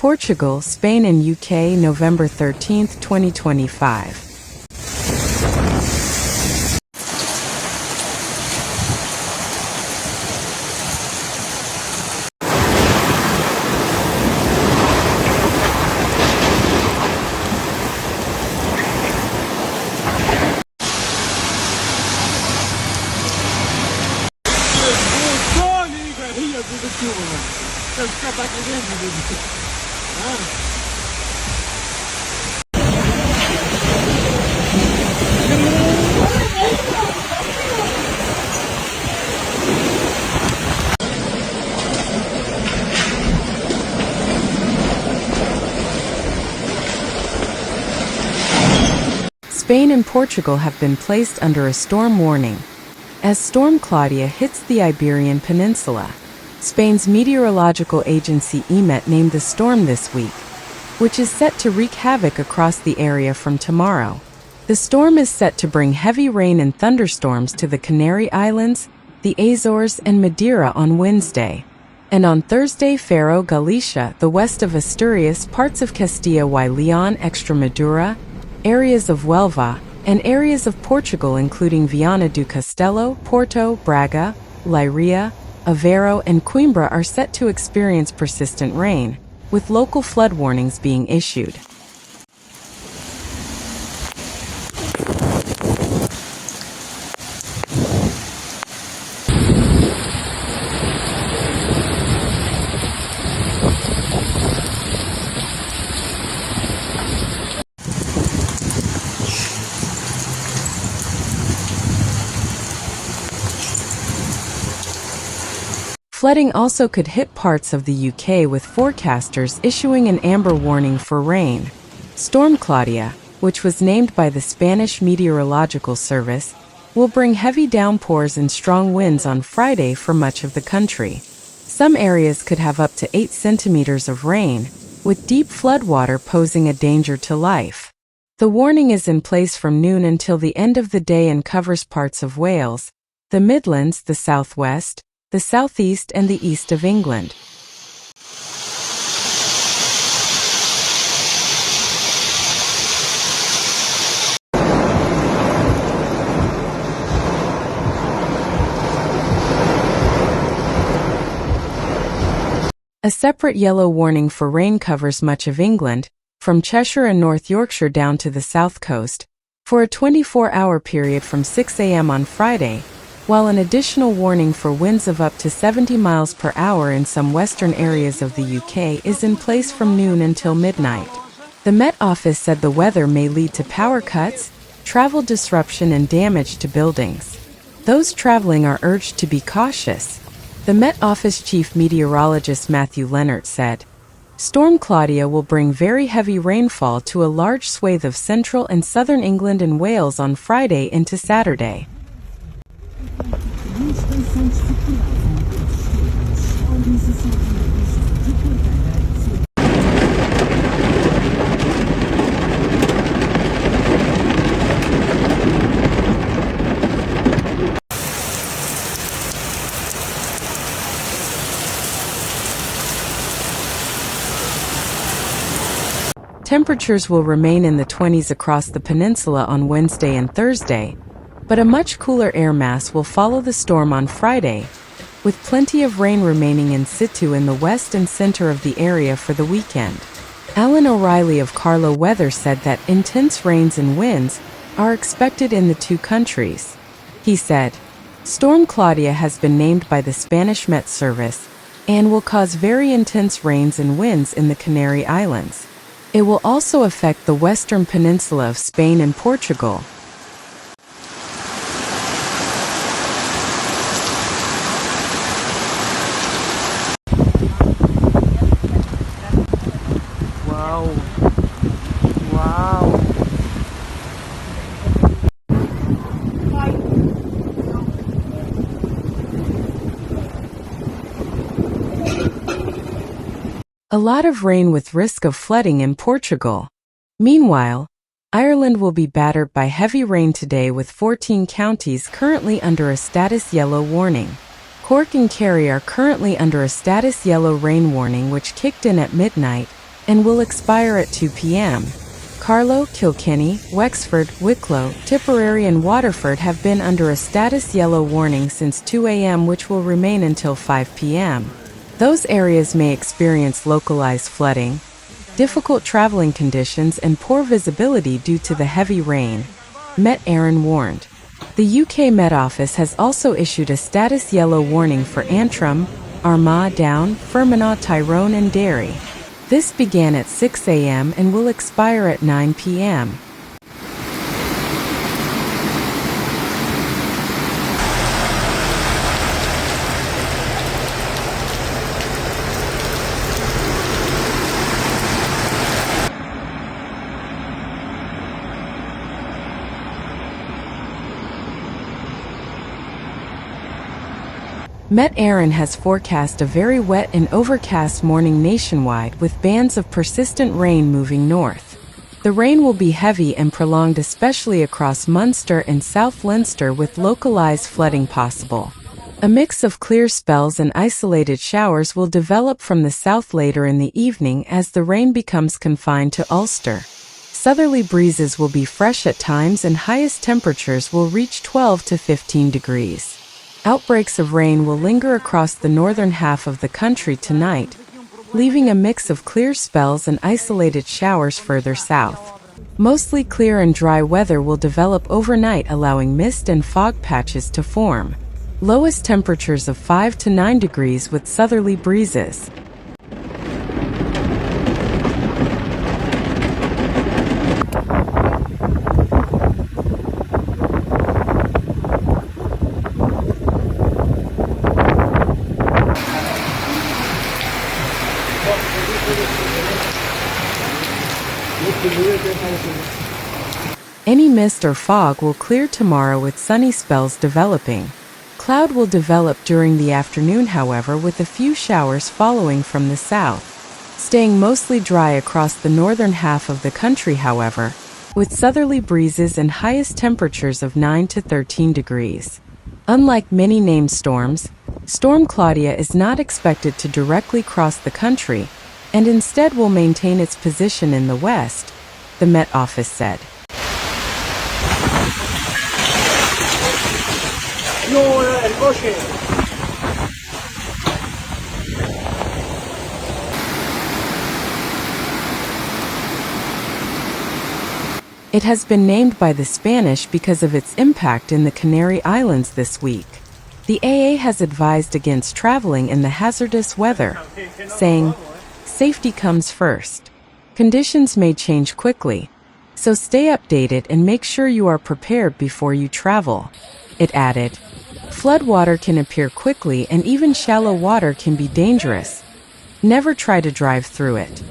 Portugal, Spain and UK, November 13, 2025. Spain and Portugal have been placed under a storm warning as Storm Claudia hits the Iberian Peninsula. Spain's meteorological agency AEMET named the storm this week, which is set to wreak havoc across the area from tomorrow. The storm is set to bring heavy rain and thunderstorms to the Canary Islands, the Azores and Madeira on Wednesday. And on Thursday, Faro, Galicia, the west of Asturias, parts of Castilla y León, Extremadura, areas of Huelva, and areas of Portugal including Viana do Castelo, Porto, Braga, Leiria, Aveiro and Coimbra are set to experience persistent rain, with local flood warnings being issued. Flooding also could hit parts of the UK, with forecasters issuing an amber warning for rain. Storm Claudia, which was named by the Spanish Meteorological Service, will bring heavy downpours and strong winds on Friday for much of the country. Some areas could have up to 8 centimeters of rain, with deep floodwater posing a danger to life. The warning is in place from noon until the end of the day and covers parts of Wales, the Midlands, the southwest, the southeast and the east of England. A separate yellow warning for rain covers much of England, from Cheshire and North Yorkshire down to the south coast, for a 24-hour period from 6 a.m. on Friday, while an additional warning for winds of up to 70 miles per hour in some western areas of the UK is in place from noon until midnight. The Met Office said the weather may lead to power cuts, travel disruption and damage to buildings. Those traveling are urged to be cautious. The Met Office Chief Meteorologist Matthew Leonard said, "Storm Claudia will bring very heavy rainfall to a large swathe of central and southern England and Wales on Friday into Saturday." Temperatures will remain in the 20s across the peninsula on Wednesday and Thursday, but a much cooler air mass will follow the storm on Friday, with plenty of rain remaining in situ in the west and center of the area for the weekend. Alan O'Reilly of Carlo Weather said that intense rains and winds are expected in the two countries. He said, "Storm Claudia has been named by the Spanish Met Service and will cause very intense rains and winds in the Canary Islands. It will also affect the western peninsula of Spain and Portugal." Wow. Wow. A lot of rain with risk of flooding in Portugal. Meanwhile, Ireland will be battered by heavy rain today, with 14 counties currently under a status yellow warning. Cork and Kerry are currently under a status yellow rain warning, which kicked in at midnight, and will expire at 2 p.m. Carlow, Kilkenny, Wexford, Wicklow, Tipperary and Waterford have been under a status yellow warning since 2 a.m. which will remain until 5 p.m. Those areas may experience localized flooding, difficult traveling conditions and poor visibility due to the heavy rain, Met Éireann warned. The UK Met Office has also issued a status yellow warning for Antrim, Armagh, Down, Fermanagh, Tyrone and Derry. This began at 6 a.m. and will expire at 9 p.m. Met Éireann has forecast a very wet and overcast morning nationwide with bands of persistent rain moving north. The rain will be heavy and prolonged especially across Munster and South Leinster with localized flooding possible. A mix of clear spells and isolated showers will develop from the south later in the evening as the rain becomes confined to Ulster. Southerly breezes will be fresh at times and highest temperatures will reach 12 to 15 degrees. Outbreaks of rain will linger across the northern half of the country tonight, leaving a mix of clear spells and isolated showers further south. Mostly clear and dry weather will develop overnight, allowing mist and fog patches to form. Lowest temperatures of 5 to 9 degrees with southerly breezes. Any mist or fog will clear tomorrow with sunny spells developing. Cloud will develop during the afternoon, however, with a few showers following from the south. Staying mostly dry across the northern half of the country, however, with southerly breezes and highest temperatures of 9 to 13 degrees. Unlike many named storms, Storm Claudia is not expected to directly cross the country, and instead will maintain its position in the west, the Met Office said. It has been named by the Spanish because of its impact in the Canary Islands this week. The AA has advised against traveling in the hazardous weather, saying, "Safety comes first. Conditions may change quickly, so stay updated and make sure you are prepared before you travel." It added, "Floodwater can appear quickly and even shallow water can be dangerous. Never try to drive through it."